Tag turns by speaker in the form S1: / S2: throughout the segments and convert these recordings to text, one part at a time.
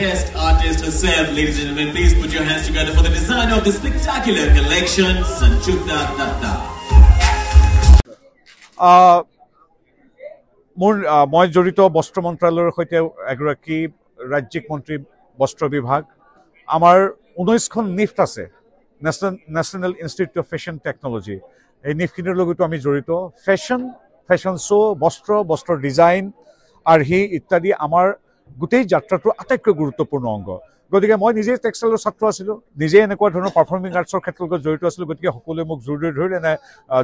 S1: best artist herself, ladies and gentlemen. Please put your hands together for the designer of the spectacular collection, Sanchuta Datta.
S2: মই জড়িত বস্ত্ৰ মন্ত্ৰালয়ৰ সৈতে এগৰাকী ৰাজ্যিক মন্ত্ৰী বস্ত্ৰ বিভাগ আমাৰ 19খন নিফট আছে national institute of fashion technology এই নিফটখিনিৰ লগতো আমি জড়িত ফেশ্বন শ্ব' বস্ত্ৰ ডিজাইন আৰ্হি ইত্যাদি আমাৰ গোটেই যাত্ৰাটোৰ আটাইতকৈ গুৰুত্বপূৰ্ণ অংগ গতিকে মই নিজে টেক্সটাইলৰ ছাত্ৰ আছিলোঁ নিজে এনেকুৱা ধৰণৰ পাৰফৰ্মিং আৰ্টছৰ ক্ষেত্ৰৰ লগত জড়িত আছিলোঁ গতিকে সকলোৱে মোক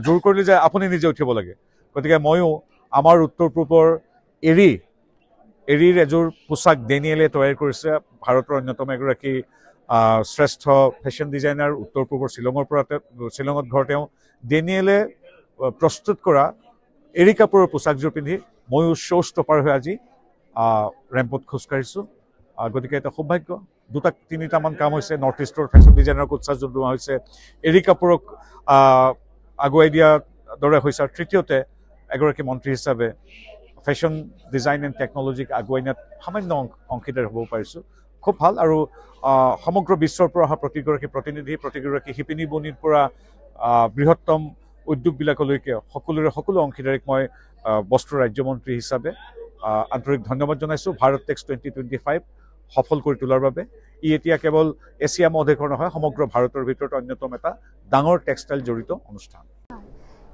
S2: জোৰ কৰিলে যে আপুনি নিজে উঠিব লাগে গতিকে ময়ো আমাৰ উত্তৰ পূবৰ এৰীৰ এযোৰ পোচাক ডেনিয়েলে তৈয়াৰ কৰিছে ভাৰতৰ অন্যতম এগৰাকী শ্ৰেষ্ঠ ফেশ্বন ডিজাইনাৰ উত্তৰ পূবৰ শ্বিলঙত ঘৰ তেওঁ ডেনিয়েলে প্ৰস্তুত কৰা এৰী কাপোৰৰ পোচাকযোৰ পিন্ধি ময়ো শ্ব' ষ্টপাৰ হৈ আজি ৰেম্পত খোজকাঢ়িছোঁ গতিকে এটা সৌভাগ্য তিনিটামান কাম হৈছে নৰ্থ ইষ্টৰ ফেশ্বন ডিজাইনাৰক উৎসাহ জনোৱা হৈছে এৰী কাপোৰক আগুৱাই দিয়াৰ দৰে হৈছে আৰু তৃতীয়তে এগৰাকী মন্ত্ৰী হিচাপে ফেশ্বন ডিজাইন এণ্ড টেকনলজিক আগুৱাই নিয়াত সামান্য অংশীদাৰ হ'ব পাৰিছোঁ খুব ভাল আৰু সমগ্ৰ বিশ্বৰ পৰা অহা প্ৰতিগৰাকী শিপিনী বনিৰ পৰা বৃহত্তম উদ্যোগবিলাকলৈকে সকলো অংশীদাৰীক মই বস্ত্ৰ ৰাজ্যমন্ত্ৰী হিচাপে আন্তৰিক ধন্যবাদ জনাইছোঁ ভাৰত টেক্স 2025 সফল কৰি তোলাৰ বাবে ই এতিয়া কেৱল এছিয়া মহাদেশৰ নহয় সমগ্ৰ ভাৰতৰ ভিতৰত অন্যতম এটা ডাঙৰ টেক্সটাইল জড়িত অনুষ্ঠান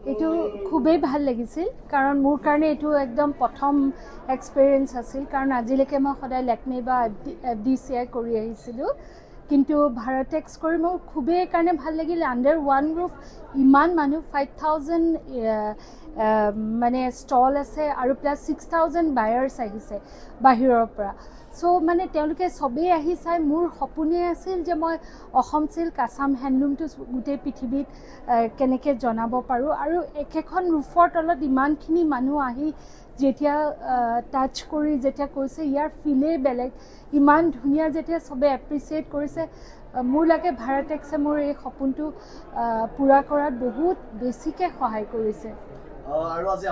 S3: এইটো খুবেই ভাল লাগিছিল কাৰণ মোৰ কাৰণে এইটো একদম প্ৰথম এক্সপেৰিয়েন্স আছিল কাৰণ আজিলৈকে মই সদায় লেকমি বা FDCI কৰি আহিছিলোঁ কিন্তু ভাৰতেক্স কৰি মোৰ খুবেই কাৰণে ভাল লাগিল আণ্ডাৰ ওৱান গ্ৰুপ ইমান মানুহ 5,000 মানে ষ্টল আছে আৰু প্লাছ 6,000 বায়াৰ্ছ আহিছে বাহিৰৰ পৰা চ' মানে তেওঁলোকে চবেই আহি চাই মোৰ সপোনে আছিল যে মই অসম চিল্ক আসাম হেণ্ডলুমটো গোটেই পৃথিৱীত কেনেকৈ জনাব পাৰোঁ আৰু একেখন ৰূফৰ তলত ইমানখিনি মানুহ আহি যেতিয়া টাচ কৰি যেতিয়া কৈছে ইয়াৰ ফিলেই বেলেগ ইমান ধুনীয়া যেতিয়া চবে এপ্ৰিচিয়েট কৰিছে মোৰ লাগে ভাৰতেক্সে মোৰ এই সপোনটো পূৰা কৰাত বহুত বেছিকৈ সহায় কৰিছে আৰু আজি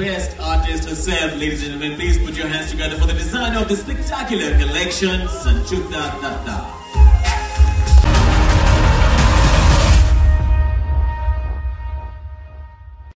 S1: best artist herself, ladies and gentlemen. Please put your hands together for the designer of the spectacular collection, Sanchuta Datta.